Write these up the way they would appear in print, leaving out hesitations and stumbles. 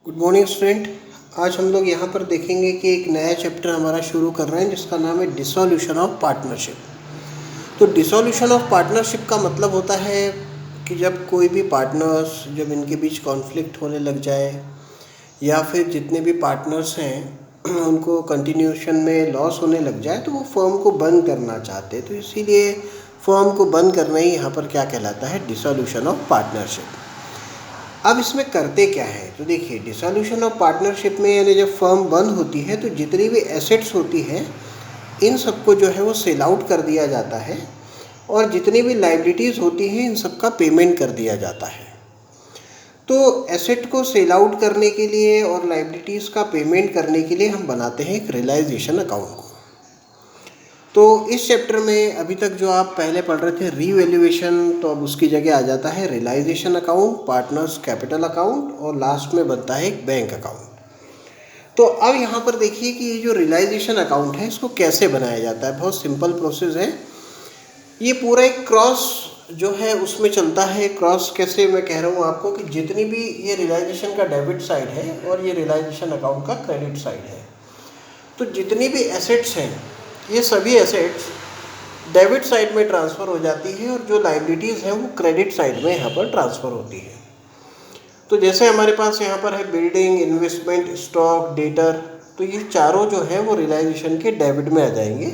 Good morning student. आज हम लोग यहाँ पर देखेंगे कि एक नया चैप्टर हमारा शुरू कर रहे हैं जिसका नाम है डिसोल्यूशन ऑफ पार्टनरशिप। तो डिसोल्यूशन ऑफ पार्टनरशिप का मतलब होता है कि जब कोई भी पार्टनर्स जब इनके बीच कॉन्फ्लिक्ट होने लग जाए या फिर जितने भी पार्टनर्स हैं उनको कंटिन्यूशन में लॉस होने लग जाए तो वो फर्म को बंद करना चाहते हैं। तो इसीलिए फर्म को बंद करना ही यहाँ पर क्या कहलाता है, डिसोल्यूशन ऑफ पार्टनरशिप। अब इसमें करते क्या है, तो देखिए डिसोल्यूशन ऑफ पार्टनरशिप में यानी जब फर्म बंद होती है तो जितनी भी एसेट्स होती हैं इन सबको जो है वो सेल आउट कर दिया जाता है और जितनी भी लाइबिलिटीज़ होती हैं इन सब का पेमेंट कर दिया जाता है। तो एसेट को सेल आउट करने के लिए और लाइबिलिटीज़ का पेमेंट करने के लिए हम बनाते हैं एक रियलाइजेशन अकाउंट को। तो इस चैप्टर में अभी तक जो आप पहले पढ़ रहे थे रीवैल्यूएशन, तो अब उसकी जगह आ जाता है realisation account, partners capital account और लास्ट में बनता है एक बैंक अकाउंट। तो अब यहाँ पर देखिए कि ये जो रियलाइजेशन अकाउंट है इसको कैसे बनाया जाता है। बहुत सिंपल प्रोसेस है। ये पूरा एक क्रॉस जो है उसमें चलता है। क्रॉस कैसे मैं कह रहा हूँ आपको कि जितनी भी ये रियलाइजेशन का डेबिट साइड है और ये रियलाइजेशन अकाउंट का क्रेडिट साइड है, तो जितनी भी एसेट्स हैं ये सभी एसेट्स डेबिट साइड में ट्रांसफ़र हो जाती है और जो लाइबिलिटीज़ हैं वो क्रेडिट साइड में यहाँ पर ट्रांसफ़र होती है। तो जैसे हमारे पास यहाँ पर है बिल्डिंग, इन्वेस्टमेंट, स्टॉक, डेटर, तो ये चारों जो है वो रियलाइजेशन के डेबिट में आ जाएंगे।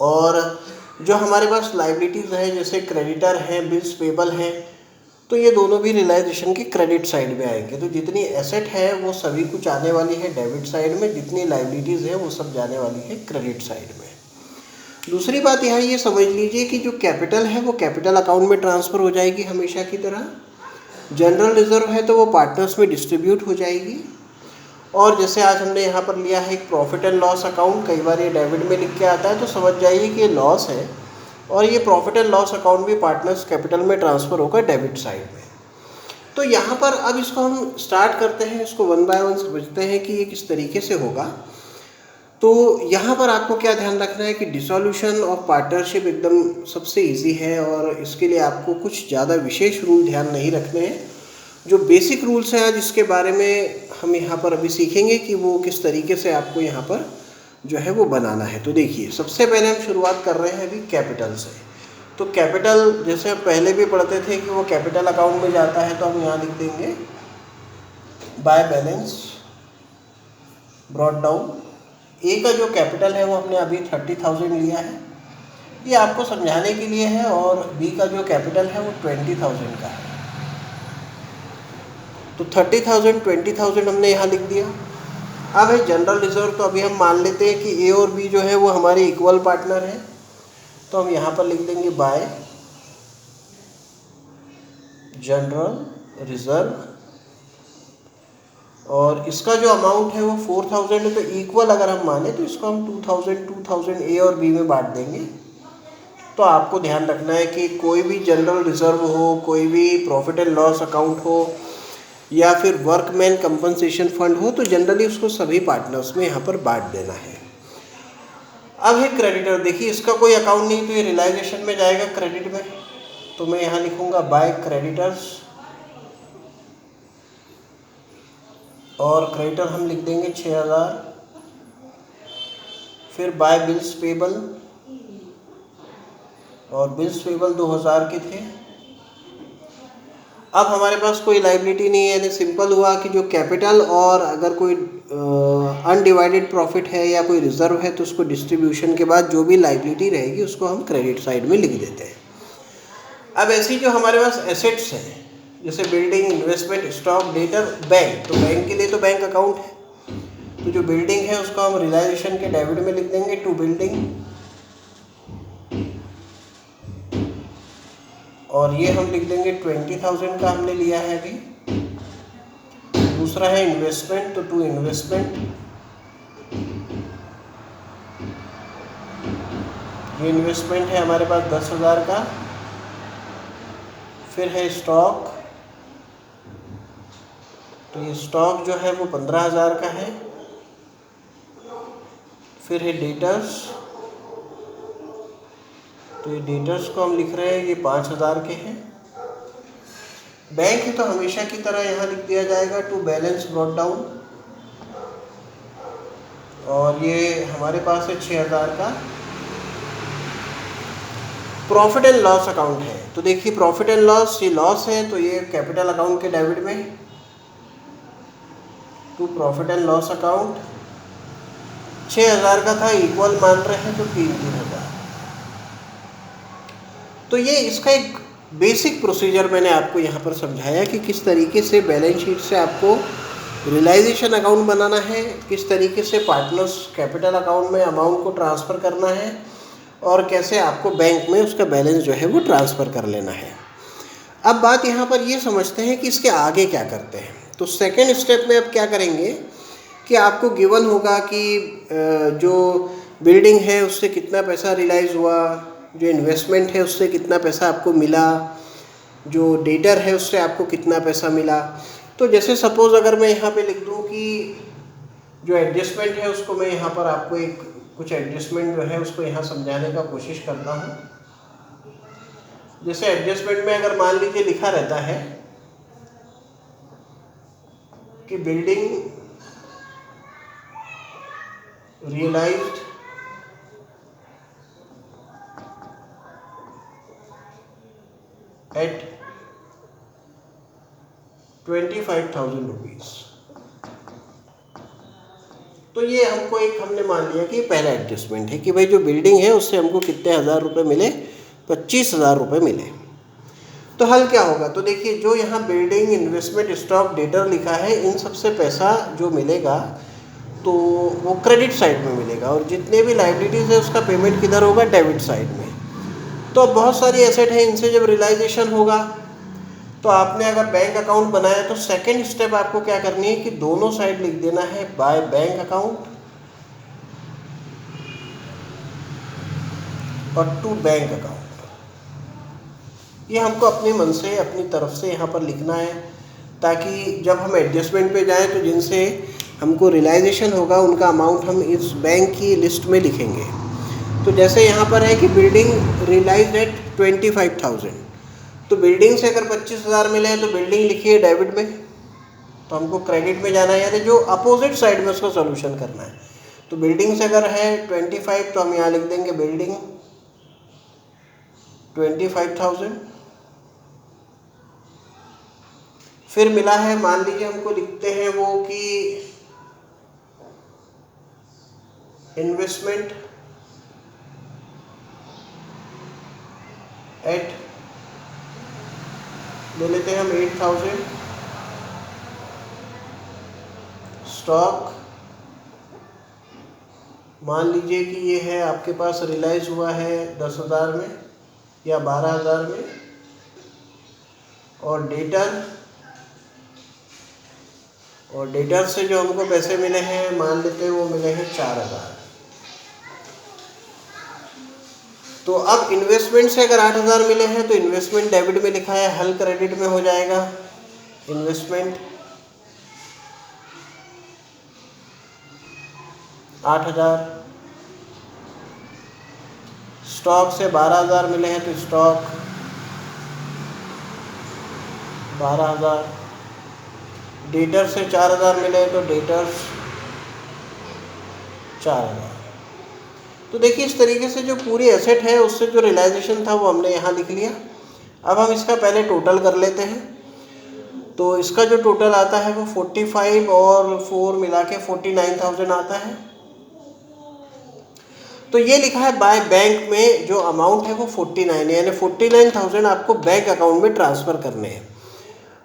और जो हमारे पास लाइबिलिटीज़ है जैसे क्रेडिटर हैं, बिल्स पेबल हैं, तो ये दोनों भी रियलाइजेशन की क्रेडिट साइड में आएंगे। तो जितनी एसेट है वो सभी कुछ आने वाली है डेबिट साइड में, जितनी लाइबिलिटीज़ है वो सब जाने वाली है क्रेडिट साइड में। दूसरी बात यहाँ ये समझ लीजिए कि जो कैपिटल है वो कैपिटल अकाउंट में ट्रांसफ़र हो जाएगी हमेशा की तरह। जनरल रिजर्व है तो वो पार्टनर्स में डिस्ट्रीब्यूट हो जाएगी। और जैसे आज हमने यहाँ पर लिया है एक प्रॉफिट एंड लॉस अकाउंट, कई बार ये डेबिट में लिख के आता है तो समझ जाइए कि ये लॉस है और ये प्रॉफिट एंड लॉस अकाउंट भी पार्टनर्स कैपिटल में ट्रांसफ़र होकर डेबिट साइड में। तो यहाँ पर अब इसको हम स्टार्ट करते हैं, इसको वन बाय वन समझते हैं कि ये किस तरीके से होगा। तो यहाँ पर आपको क्या ध्यान रखना है कि डिसोल्यूशन ऑफ पार्टनरशिप एकदम सबसे इजी है और इसके लिए आपको कुछ ज़्यादा विशेष रूल ध्यान नहीं रखने हैं। जो बेसिक रूल्स हैं आज इसके बारे में हम यहाँ पर अभी सीखेंगे कि वो किस तरीके से आपको यहाँ पर जो है वो बनाना है। तो देखिए सबसे पहले हम शुरुआत कर रहे हैं अभी कैपिटल से। तो कैपिटल जैसे हम पहले भी पढ़ते थे कि वो कैपिटल अकाउंट में जाता है, तो हम यहाँ लिख देंगे बाय बैलेंस ब्रॉट डाउन। ए का जो कैपिटल है वो हमने अभी 30,000 लिया है, ये आपको समझाने के लिए है, और बी का जो कैपिटल है वो 20,000 का है। तो 30,000 20,000 हमने यहाँ लिख दिया। अब है जनरल रिजर्व, तो अभी हम मान लेते हैं कि ए और बी जो है वो हमारे इक्वल पार्टनर हैं, तो हम यहाँ पर लिख देंगे बाय जनरल रिजर्व, और इसका जो अमाउंट है वो 4,000 है। तो इक्वल अगर हम माने तो इसको हम 2,000 ए और बी में बांट देंगे। तो आपको ध्यान रखना है कि कोई भी जनरल रिजर्व हो, कोई भी प्रॉफिट एंड लॉस अकाउंट हो या फिर वर्कमैन कंपनसेशन फंड हो, तो जनरली उसको सभी पार्टनर्स में यहाँ पर बांट देना है। अब है क्रेडिटर। देखिए इसका कोई अकाउंट नहीं तो ये रियलाइजेशन में जाएगा क्रेडिट में, तो मैं यहाँ लिखूँगा बाय क्रेडिटर्स, और क्रेडिटर हम लिख देंगे 6,000। फिर बाय बिल्स पेबल, और बिल्स पेबल 2,000 के थे। अब हमारे पास कोई लाइबिलिटी नहीं है, यानी सिंपल हुआ कि जो कैपिटल और अगर कोई अनडिवाइडेड प्रॉफिट है या कोई रिजर्व है तो उसको डिस्ट्रीब्यूशन के बाद जो भी लाइबिलिटी रहेगी उसको हम क्रेडिट साइड में लिख देते हैं। अब ऐसी जो हमारे पास एसेट्स हैं जैसे building, investment, stock, debtor, bank, तो बैंक के लिए तो बैंक अकाउंट है। तो जो बिल्डिंग है उसको हम रियलाइजेशन के डेबिट में लिख देंगे टू बिल्डिंग, और ये हम लिख देंगे 20,000 का हमने लिया है अभी। दूसरा है इन्वेस्टमेंट, तो टू इन्वेस्टमेंट, ये इन्वेस्टमेंट है हमारे पास 10,000 का। फिर है स्टॉक, तो ये स्टॉक जो है वो 15,000 का है। फिर है डेटर्स, तो ये डेटर्स को हम लिख रहे हैं ये 5,000 के हैं। बैंक है तो हमेशा की तरह यहाँ लिख दिया जाएगा टू बैलेंस ब्रॉट डाउन, और ये हमारे पास है 6000 का। प्रॉफिट एंड लॉस अकाउंट है, तो देखिए प्रॉफिट एंड लॉस, ये लॉस है तो ये कैपिटल अकाउंट के डेबिट में, to profit and loss account. 6000 का था, इक्वल मान रहे हैं तो 3000। तो ये इसका एक बेसिक प्रोसीजर मैंने आपको यहाँ पर समझाया कि किस तरीके से बैलेंस शीट से आपको रियलाइजेशन अकाउंट बनाना है, किस तरीके से पार्टनर्स कैपिटल अकाउंट में अमाउंट को ट्रांसफ़र करना है, और कैसे आपको बैंक में उसका बैलेंस जो है वो ट्रांसफ़र कर लेना है। अब बात यहाँ पर ये समझते हैं कि इसके आगे क्या करते हैं। तो सेकेंड स्टेप में अब क्या करेंगे कि आपको गिवन होगा कि जो बिल्डिंग है उससे कितना पैसा रियलाइज़ हुआ, जो इन्वेस्टमेंट है उससे कितना पैसा आपको मिला, जो डेटर है उससे आपको कितना पैसा मिला। तो जैसे सपोज़ अगर मैं यहाँ पे लिख दूँ कि जो एडजस्टमेंट है उसको मैं यहाँ पर आपको एक कुछ एडजस्टमेंट जो है उसको यहाँ समझाने का कोशिश करता हूँ। जैसे एडजस्टमेंट में अगर मान लीजिए लिखा रहता है कि बिल्डिंग रियलाइज्ड एट 25,000 रुपीज़, तो ये हमको एक हमने मान लिया कि पहला एडजस्टमेंट है कि भाई जो बिल्डिंग है उससे हमको कितने हज़ार रुपये मिले, 25,000 रुपये मिले। तो हल क्या होगा, तो देखिए जो यहाँ बिल्डिंग, इन्वेस्टमेंट, स्टॉक, डेटर लिखा है, इन सबसे पैसा जो मिलेगा तो वो क्रेडिट साइड में मिलेगा, और जितने भी लाइबिलिटीज़ है उसका पेमेंट किधर होगा, डेबिट साइड में। तो अब बहुत सारी एसेट है, इनसे जब रियलाइजेशन होगा तो आपने अगर बैंक अकाउंट बनाया तो सेकेंड स्टेप आपको क्या करनी है कि दोनों साइड लिख देना है बाय बैंक अकाउंट और टू बैंक अकाउंट। ये हमको अपने मन से, अपनी तरफ से यहाँ पर लिखना है, ताकि जब हम एडजस्टमेंट पे जाएं तो जिनसे हमको रियलाइजेशन होगा उनका अमाउंट हम इस बैंक की लिस्ट में लिखेंगे। तो जैसे यहाँ पर है कि बिल्डिंग रियलाइज एट 25,000, तो बिल्डिंग से अगर 25,000 मिले हैं तो बिल्डिंग लिखिए डेबिट में, तो हमको क्रेडिट में जाना है, यानी जो अपोजिट साइड में उसका सोल्यूशन करना है। तो बिल्डिंग से अगर है 25 तो हम यहाँ लिख देंगे बिल्डिंग 25,000। फिर मिला है, मान लीजिए हमको लिखते हैं वो कि इन्वेस्टमेंट एट, ले लेते हैं हम 8,000, स्टॉक मान लीजिए कि ये है आपके पास रियलाइज हुआ है 10,000 में या 12,000 में, और डेटर से जो हमको पैसे मिले हैं मान लेते हैं वो मिले हैं 4,000। तो अब इन्वेस्टमेंट से अगर 8,000 मिले हैं तो इन्वेस्टमेंट डेबिट में लिखा है, हल क्रेडिट में हो जाएगा। इन्वेस्टमेंट 8,000, स्टॉक से 12,000 मिले हैं तो स्टॉक 12,000, डेटर से 4,000 मिले हैं तो डेटर्स 4,000। तो देखिए इस तरीके से जो पूरी एसेट है उससे जो रियलाइजेशन था वो हमने यहाँ लिख लिया। अब हम इसका पहले टोटल कर लेते हैं। तो इसका जो टोटल आता है वो 45 और 4 मिला के 49,000 आता है। तो ये लिखा है बाय बैंक में जो अमाउंट है वो 49 है, यानी 49,000 आपको बैंक अकाउंट में ट्रांसफ़र करने हैं।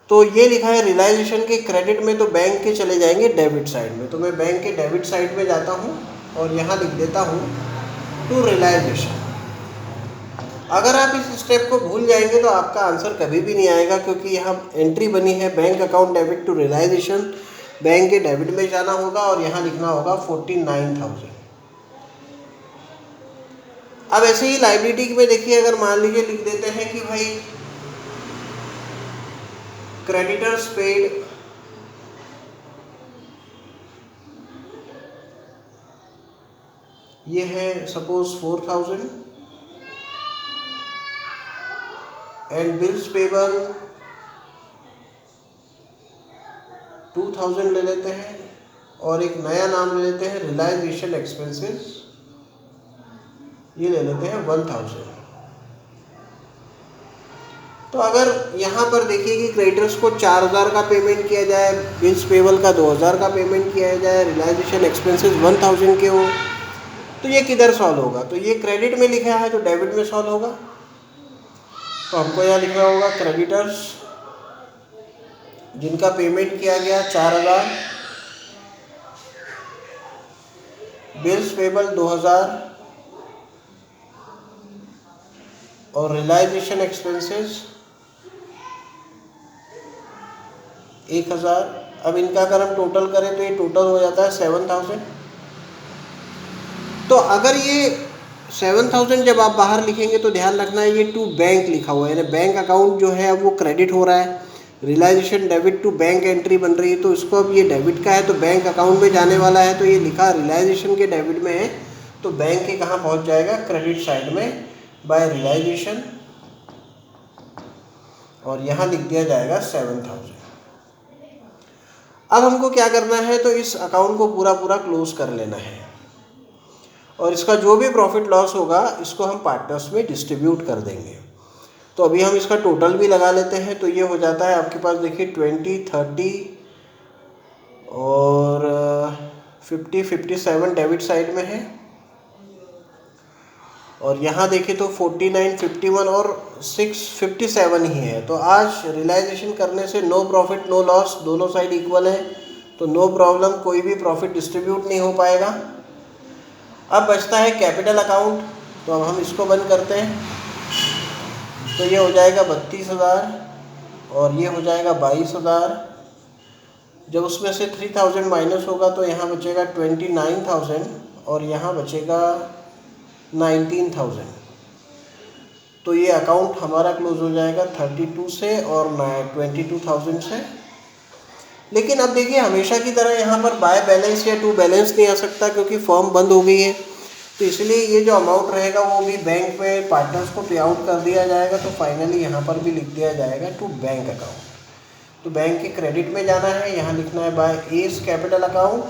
तो ये लिखा है रियलाइजेशन के क्रेडिट में, तो बैंक के चले जाएंगे डेबिट साइड में। तो मैं बैंक के डेबिट साइड में जाता हूँ और यहाँ लिख देता हूँ टू रियलाइजेशन। अगर आप इस स्टेप को भूल जाएंगे तो आपका आंसर कभी भी नहीं आएगा, क्योंकि यहाँ एंट्री बनी है bank account debit to realisation, bank के डेबिट में जाना होगा और यहाँ लिखना होगा 49,000। अब ऐसे ही लाइबिलिटी में देखिए, अगर मान लीजिए लिख देते हैं कि भाई क्रेडिटर्स पेड ये है सपोज 4,000 एंड बिल्स पेबल 2000 ले लेते हैं और एक नया नाम ले लेते हैं रियलाइजेशन एक्सपेंसेस, ये ले लेते हैं 1000। तो अगर यहाँ पर देखिए कि क्रेडिटर्स को 4000 का पेमेंट किया जाए, बिल्स पेबल का 2000 का पेमेंट किया जाए, रियलाइजेशन एक्सपेंसेस 1000 के हो, तो ये किधर सॉल्व होगा? तो ये क्रेडिट में लिखा है तो डेबिट में सॉल्व होगा। तो हमको यहाँ लिखना होगा क्रेडिटर्स जिनका पेमेंट किया गया 4000, बिल्स पेबल 2000 और रियलाइजेशन एक्सपेंसेस 1000। अब इनका अगर हम टोटल करें तो ये टोटल हो जाता है 7000। तो अगर ये 7000 जब आप बाहर लिखेंगे तो ध्यान रखना है ये टू बैंक लिखा हुआ है, यानी बैंक अकाउंट जो है वो क्रेडिट हो रहा है, realisation debit to bank entry बन रही है। तो इसको अब ये डेबिट का है तो बैंक अकाउंट में जाने वाला है, तो ये लिखा रियलाइजेशन के डेबिट में है तो बैंक के कहाँ पहुँच जाएगा? क्रेडिट साइड में बाय रियलाइजेशन, और यहाँ लिख दिया जाएगा 7000। अब हमको क्या करना है? तो इस अकाउंट को पूरा क्लोज कर लेना है और इसका जो भी प्रॉफिट लॉस होगा इसको हम पार्टनर्स में डिस्ट्रीब्यूट कर देंगे। तो अभी हम इसका टोटल भी लगा लेते हैं। तो ये हो जाता है आपके पास देखिए 20, 30 और 50, 57 डेबिट साइड में है, और यहाँ देखिए तो 49, 51 और 6, 57 ही है। तो आज रियलाइजेशन करने से नो प्रॉफिट नो लॉस, दोनों साइड इक्वल है, तो नो प्रॉब्लम, कोई भी प्रॉफिट डिस्ट्रीब्यूट नहीं हो पाएगा। अब बचता है कैपिटल अकाउंट, तो अब हम इसको बंद करते हैं। तो ये हो जाएगा 32,000 और ये हो जाएगा 22,000। जब उसमें से 3000 माइनस होगा तो यहाँ बचेगा 29,000 और यहाँ बचेगा 19,000। तो ये अकाउंट हमारा क्लोज हो जाएगा 32 से और 22,000 से। लेकिन अब देखिए हमेशा की तरह यहाँ पर बाय बैलेंस या टू बैलेंस नहीं आ सकता क्योंकि फॉर्म बंद हो गई है, तो इसलिए ये जो अमाउंट रहेगा वो भी बैंक में पार्टनर्स को पे आउट कर दिया जाएगा। तो फाइनली यहाँ पर भी लिख दिया जाएगा टू बैंक अकाउंट। तो बैंक के क्रेडिट में जाना है, यहाँ लिखना है बाय एस कैपिटल अकाउंट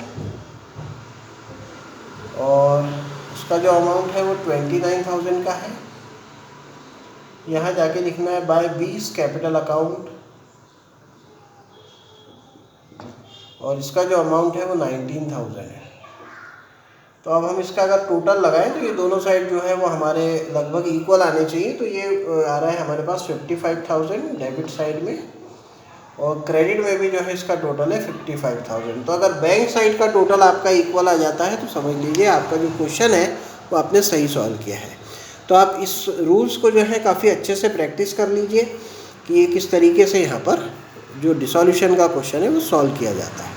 और उसका जो अमाउंट है वो 29,000 का है। यहाँ जाके लिखना है बाय बीस कैपिटल अकाउंट और इसका जो अमाउंट है वो 19,000 है। तो अब हम इसका अगर टोटल लगाएं तो ये दोनों साइड जो है वो हमारे लगभग इक्वल आने चाहिए। तो ये आ रहा है हमारे पास 55,000 डेबिट साइड में और क्रेडिट में भी जो है इसका टोटल है 55,000। तो अगर बैंक साइड का टोटल आपका इक्वल आ जाता है तो समझ लीजिए आपका जो क्वेश्चन है वो आपने सही सॉल्व किया है। तो आप इस रूल्स को जो है काफ़ी अच्छे से प्रैक्टिस कर लीजिए कि ये किस तरीके से यहाँ पर जो डिसॉल्यूशन का क्वेश्चन है वो सॉल्व किया जाता है।